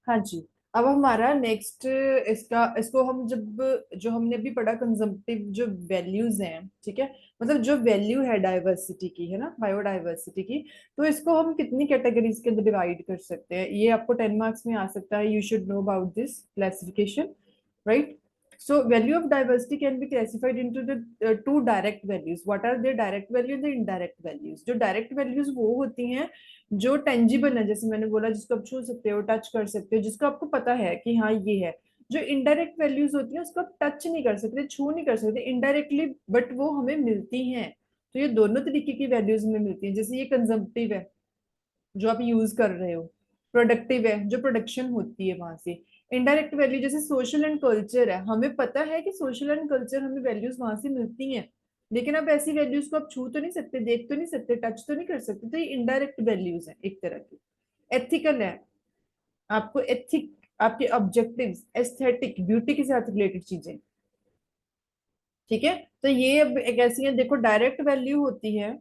हाँ जी। अब हमारा नेक्स्ट, इसको हम जब, जो हमने अभी पढ़ा कंजम्पटिव जो वैल्यूज हैं, ठीक है, मतलब जो वैल्यू है डाइवर्सिटी की, है ना, बायोडाइवर्सिटी की, तो इसको हम कितनी कैटेगरीज के अंदर डिवाइड कर सकते हैं, ये आपको 10 मार्क्स में आ सकता है। You should know about this classification, right? So value of diversity can be classified into the two direct values. What are the direct value and the indirect values? जो direct values वो होती हैं जो tangible है, जैसे मैंने बोला, जिसको आप छू सकते हो, टच कर सकते हो, जिसको आपको पता है कि हाँ ये है। जो इनडायरेक्ट वैल्यूज होती है उसको आप टच नहीं कर सकते, छू नहीं कर सकते इनडायरेक्टली, बट वो हमें मिलती हैं। तो ये दोनों तरीके की वैल्यूज में मिलती हैं। जैसे ये कंजम्पटिव है जो आप यूज कर रहे हो, प्रोडक्टिव है जो प्रोडक्शन होती है वहां से। इनडायरेक्ट वैल्यू जैसे सोशल एंड कल्चर है, हमें पता है कि सोशल एंड कल्चर हमें वैल्यूज वहां से मिलती हैं, लेकिन अब ऐसी वैल्यूज को आप छू तो नहीं सकते, देख तो नहीं सकते, टच तो नहीं कर सकते, तो ये इनडायरेक्ट वैल्यूज है एक तरह की। एथिकल है, आपको एथिक, आपके ऑब्जेक्टिव्स, एस्थेटिक, ब्यूटी के साथ रिलेटेड चीजें, ठीक है। तो ये अब एक ऐसी है, देखो डायरेक्ट वैल्यू होती है,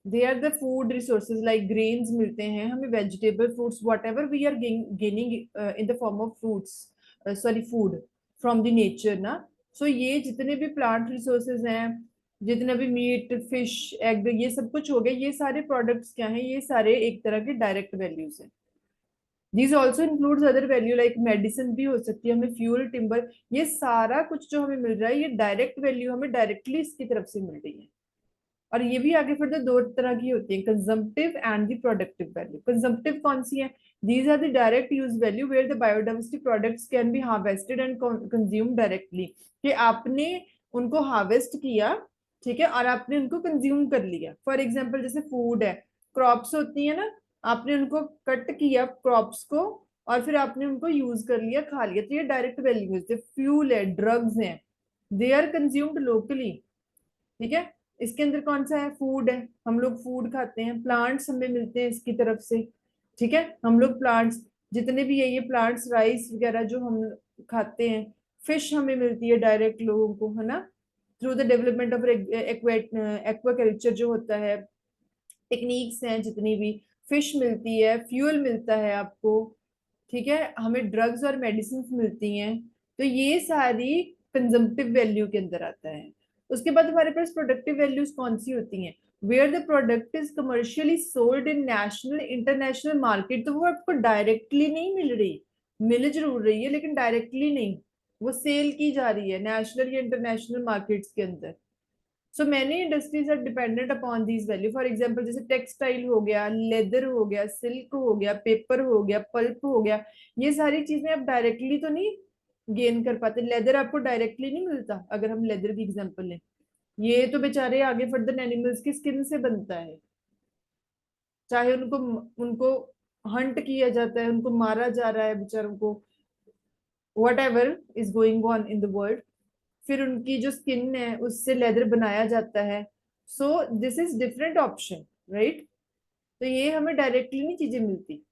they are the food resources, like grains मिलते हैं हमें, vegetable, fruits, whatever we are gaining in the form of fruits, sorry food, from the nature ना। सो ये जितने भी प्लांट रिसोर्सेज हैं, जितने भी मीट, फिश, एग, ये सब कुछ हो गए, ये सारे प्रोडक्ट्स क्या हैं, ये सारे एक तरह के डायरेक्ट वैल्यूज हैं। This also includes other value like medicine भी हो सकती है हमें, फ्यूल, टिम्बर, ये सारा कुछ जो हमें मिल रहा है, ये डायरेक्ट वैल्यू हमें डायरेक्टली इसकी तरफ से मिल रही है। और ये भी आगे फिर दो तरह की होती है, consumptive and the productive value. Consumptive कौन सी है? These are the direct use value where the biodiversity products can be harvested and consume directly, कि आपने उनको हार्वेस्ट किया, ठीक है, और आपने उनको कंज्यूम कर लिया। फॉर एग्जाम्पल जैसे फूड है, क्रॉप्स होती है ना, आपने उनको कट किया क्रॉप्स को, और फिर आपने उनको यूज कर लिया, खा लिया, तो ये डायरेक्ट वैल्यू है। फ्यूल है, ड्रग्स हैं, दे आर कंज्यूम्ड लोकली, ठीक है। इसके अंदर कौन सा है? फूड है, हम लोग फूड खाते हैं, प्लांट्स हमें मिलते हैं इसकी तरफ से, ठीक है, हम लोग प्लांट्स, जितने भी है ये प्लांट्स, राइस वगैरह जो हम खाते हैं, फिश हमें मिलती है डायरेक्ट लोगों को, है ना, through the development of aquaculture जो होता है, टेक्निक्स हैं जितनी भी, फिश मिलती है, फ्यूल मिलता है आपको, ठीक है, हमें ड्रग्स और मेडिसिन मिलती हैं। तो ये सारी कंजम्पटिव वैल्यू के अंदर आता है। उसके बाद हमारे पास प्रोडक्टिव वैल्यूज कौन सी होती हैं? Where the product is commercially sold in national international market, तो वो आपको डायरेक्टली नहीं मिल रही, मिल जरूर रही है लेकिन डायरेक्टली नहीं, वो सेल की जा रही है नेशनल या इंटरनेशनल मार्केट्स के अंदर। So many industries are dependent upon these value. For example जैसे टेक्सटाइल हो गया, लेदर हो गया, सिल्क हो गया, पेपर हो गया, पल्प हो गया, ये सारी चीजें आप डायरेक्टली तो नहीं गेन कर पाते। लेदर आपको डायरेक्टली नहीं मिलता, अगर हम लेदर की एग्जाम्पल लें, ये तो बेचारे आगे फर्दर एनिमल्स की स्किन से बनता है, चाहे उनको उनको हंट किया जाता है, उनको मारा जा रहा है बेचारों को, what ever is going on in the world, फिर उनकी जो स्किन है उससे लेदर बनाया जाता है। So this is different option, right? तो ये हमें डायरेक्टली नहीं चीजें मिलती,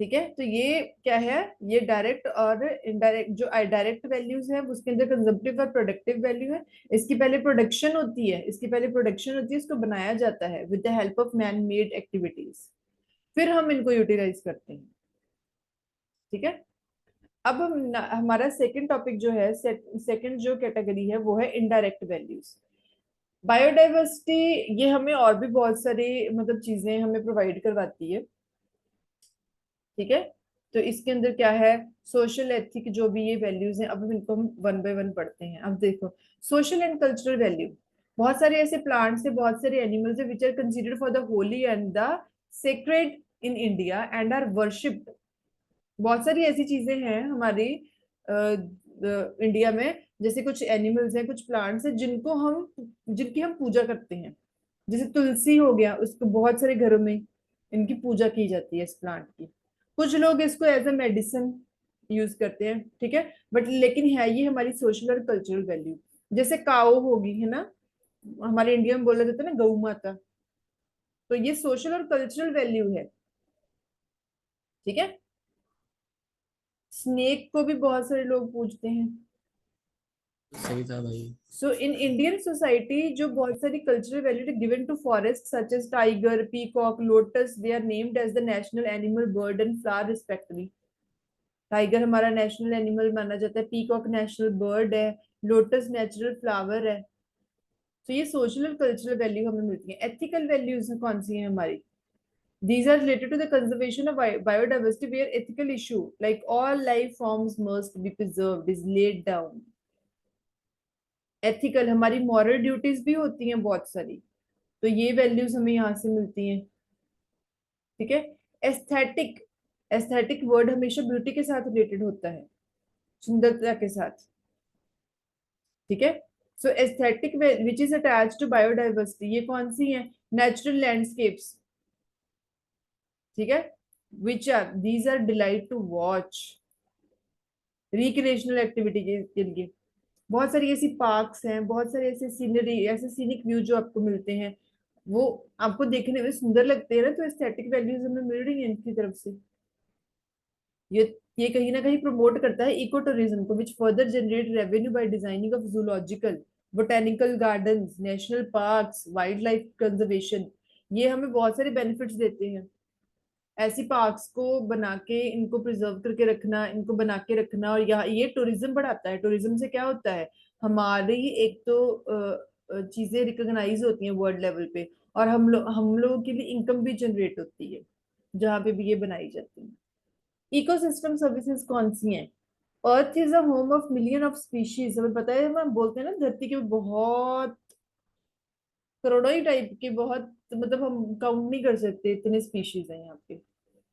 ठीक है। तो ये क्या है? ये डायरेक्ट और इनडायरेक्ट, जो डायरेक्ट वैल्यूज है उसके अंदर कंजम्पटिव और प्रोडक्टिव वैल्यू है। इसकी पहले प्रोडक्शन होती है, इसको बनाया जाता है with the help of man made activities, फिर हम इनको यूटिलाइज करते हैं, ठीक है। अब हमारा सेकंड टॉपिक जो है, सेकंड जो कैटेगरी है वो है इनडायरेक्ट वैल्यूज। बायोडाइवर्सिटी ये हमें और भी बहुत सारी मतलब चीजें हमें प्रोवाइड करवाती है, ठीक है। तो इसके अंदर क्या है? सोशल एथिक, जो भी ये वैल्यूज हैं, अब हम इनको हम वन बाय वन पढ़ते हैं। अब देखो, सोशल एंड कल्चरल वैल्यू, बहुत सारे ऐसे प्लांट्स है, बहुत सारे एनिमल्स है which are considered for the holy and the sacred in India and are worshipped. बहुत सारी ऐसी चीजें हैं हमारी इंडिया में, जैसे कुछ एनिमल्स हैं, कुछ प्लांट्स हैं जिनको हम, जिनकी हम पूजा करते हैं। जैसे तुलसी हो गया, उसको बहुत सारे घरों में इनकी पूजा की जाती है, इस प्लांट की। कुछ लोग इसको एज ए मेडिसिन यूज करते हैं, ठीक है, बट लेकिन है ये हमारी सोशल और कल्चरल वैल्यू। जैसे काऊ होगी, है ना, हमारे इंडिया में बोला जाता है ना गौ माता, तो ये सोशल और कल्चरल वैल्यू है, ठीक है। स्नेक को भी बहुत सारे लोग पूजते हैं, सही था भाई। सो इन इंडियन सोसाइटी जो बहुत सारी cultural value given to forest such as tiger, peacock, lotus, they are named as the national animal, bird and flower respectively. Tiger हमारा नेशनल एनिमल माना जाता है, पीकॉक नेशनल बर्ड है, लोटस नेचुरल फ्लावर है। तो ये सोशल और cultural value हमें मिलती है। एथिकल वैल्यूज कौन सी हैं हमारी? These are related to the conservation of biodiversity, where ethical issue like all life forms must be preserved is laid down. Ethical हमारी मॉरल ड्यूटीज भी होती हैं बहुत सारी, तो ये वैल्यूज हमें यहाँ से मिलती हैं। ठीक है। एस्थेटिक, एस्थेटिक वर्ड हमेशा ब्यूटी के साथ रिलेटेड होता है, सुंदरता के साथ। ठीक है। So aesthetic which is attach to biodiversity, ये कौन सी है? Natural landscapes. ठीक है। Which are these are delight to watch, recreational activity के लिए। बहुत सारी ऐसी पार्क्स हैं, बहुत सारे ऐसे सीनरी, ऐसे सीनिक व्यू जो आपको मिलते हैं, वो आपको देखने में सुंदर लगते हैं ना, तो एस्थेटिक वैल्यूज हमें मिल रही है इनकी तरफ से। ये ये कहीं ना कहीं प्रमोट करता है इको टूरिज्म को, which further generate revenue by designing of zoological, botanical gardens, national parks, wild life conservation. ये हमें बहुत सारे बेनिफिट्स देते हैं। ऐसी पार्क्स को बना के, इनको प्रिजर्व करके रखना, इनको बना के रखना, और यहाँ ये टूरिज्म बढ़ाता है। टूरिज्म से क्या होता है, हमारी एक तो चीजें रिकॉग्नाइज होती हैं वर्ल्ड लेवल पे, और हम लोगों के लिए इनकम भी जनरेट होती है जहाँ पे भी ये बनाई जाती है। इकोसिस्टम सर्विसेज कौन सी हैं? Earth is a home of million of species. हमें पता है, हम बोलते हैं ना धरती के बहुत करोड़ों ही टाइप के, बहुत मतलब हम काउंट नहीं कर सकते, इतने स्पीशीज हैं यहाँ पे।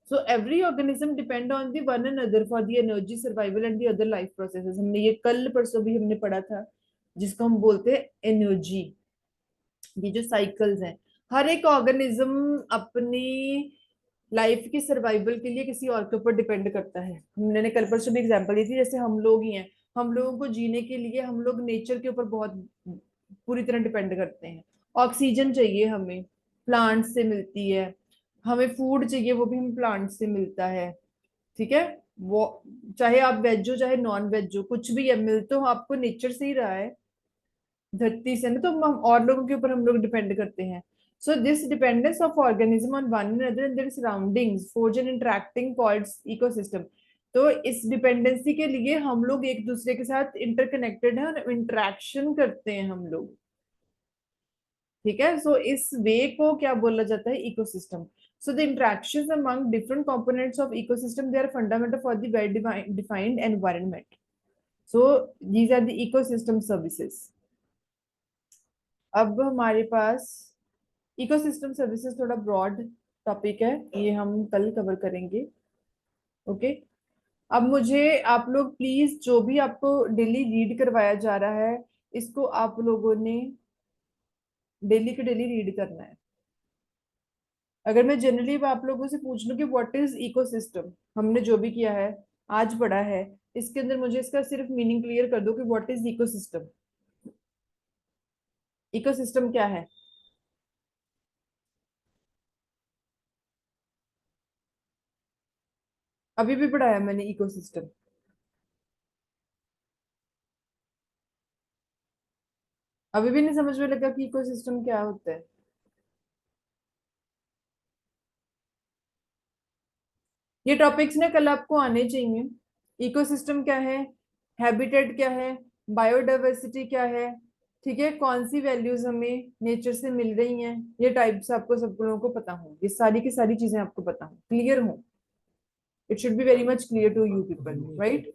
So every organism depend on the one another for the energy, survival and the other life processes। हमने ये कल परसों भी हमने पढ़ा था, जिसको हम बोलते हैं एनर्जी। ये जो साइकिल्स हैं, हर एक ऑर्गेनिज्म अपनी लाइफ की सर्वाइवल के लिए किसी और के ऊपर डिपेंड करता है। हमने कल परसों भी एग्जांपल दी थी, जैसे हम लोग ही हैं, हम लोगों को जीने के लिए हम लोग नेचर के ऊपर बहुत पूरी तरह डिपेंड करते हैं। ऑक्सीजन चाहिए हमें, प्लांट से मिलती है। हमें फूड चाहिए, वो भी हमें प्लांट से मिलता है। ठीक है। वो चाहे आप वेज हो चाहे नॉन वेज हो, कुछ भी है, मिल तो आपको नेचर से ही रहा है, धरती से ना। तो हम और लोगों के ऊपर हम लोग डिपेंड करते हैं। So this dependence of organism on one another and their surroundings forge an interacting called ecosystem. तो इस डिपेंडेंसी के लिए हम लोग एक दूसरे के साथ इंटरकनेक्टेड हैं और इंटरेक्शन करते हैं हम लोग। ठीक है। सो इस वे को क्या बोला जाता है? Ecosystem. So the interactions among different components of ecosystem, they are fundamental for the well defined environment. So these are the ecosystem services. अब हमारे पास इकोसिस्टम सर्विसेज थोड़ा ब्रॉड टॉपिक है, ये हम कल कवर करेंगे। ओके। अब मुझे आप लोग प्लीज, जो भी आपको डेली रीड करवाया जा रहा है, इसको आप लोगों ने डेली के डेली रीड करना है। अगर मैं जनरली आप लोगों से पूछ लूं कि व्हाट इज इकोसिस्टम, हमने जो भी किया है, आज पढ़ा है, इसके अंदर मुझे इसका सिर्फ मीनिंग क्लियर कर दो कि व्हाट इज इकोसिस्टम। इकोसिस्टम क्या है? अभी भी पढ़ाया मैंने इकोसिस्टम। अभी भी नहीं समझ में लगा कि इकोसिस्टम क्या होता है? ये टॉपिक्स ना कल आपको आने चाहिए। इकोसिस्टम क्या है, हैबिटेट क्या है, बायोडाइवर्सिटी क्या है, ठीक है, कौन सी वैल्यूज हमें नेचर से मिल रही हैं, ये टाइप्स आपको सब लोगों को पता हो, ये सारी की सारी चीजें आपको पता हो, क्लियर हो। It should be very much clear to you people, right?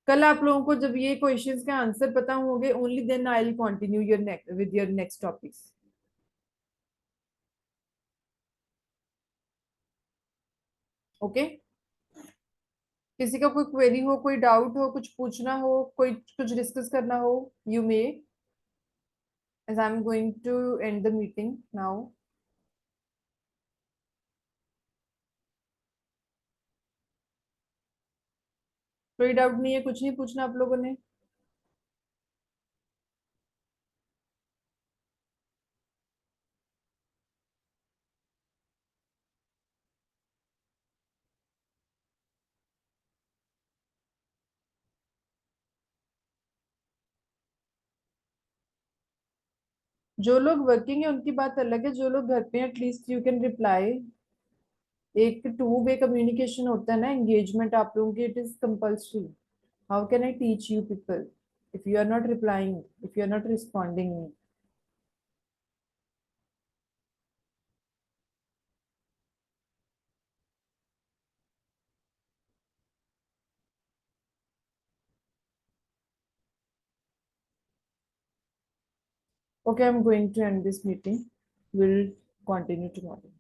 कल आप लोगों को जब ये क्वेश्चंस के आंसर पता होंगे, only then I will continue your next with your next topics. Okay. किसी का कोई क्वेरी हो, कोई डाउट हो, कुछ पूछना हो, कोई कुछ डिस्कस करना हो, you may, as I'm going to end the meeting now. कोई डाउट नहीं है, कुछ नहीं पूछना आप लोगों ने? जो लोग वर्किंग है उनकी बात अलग है, जो लोग घर पे एटलीस्ट यू कैन रिप्लाई। एक टू वे कम्युनिकेशन होता है ना, एंगेजमेंट आप लोगों की, it is compulsory. How can I teach you people if you are not replying, if you are not responding me? Okay, I'm going to end this meeting. We'll continue tomorrow.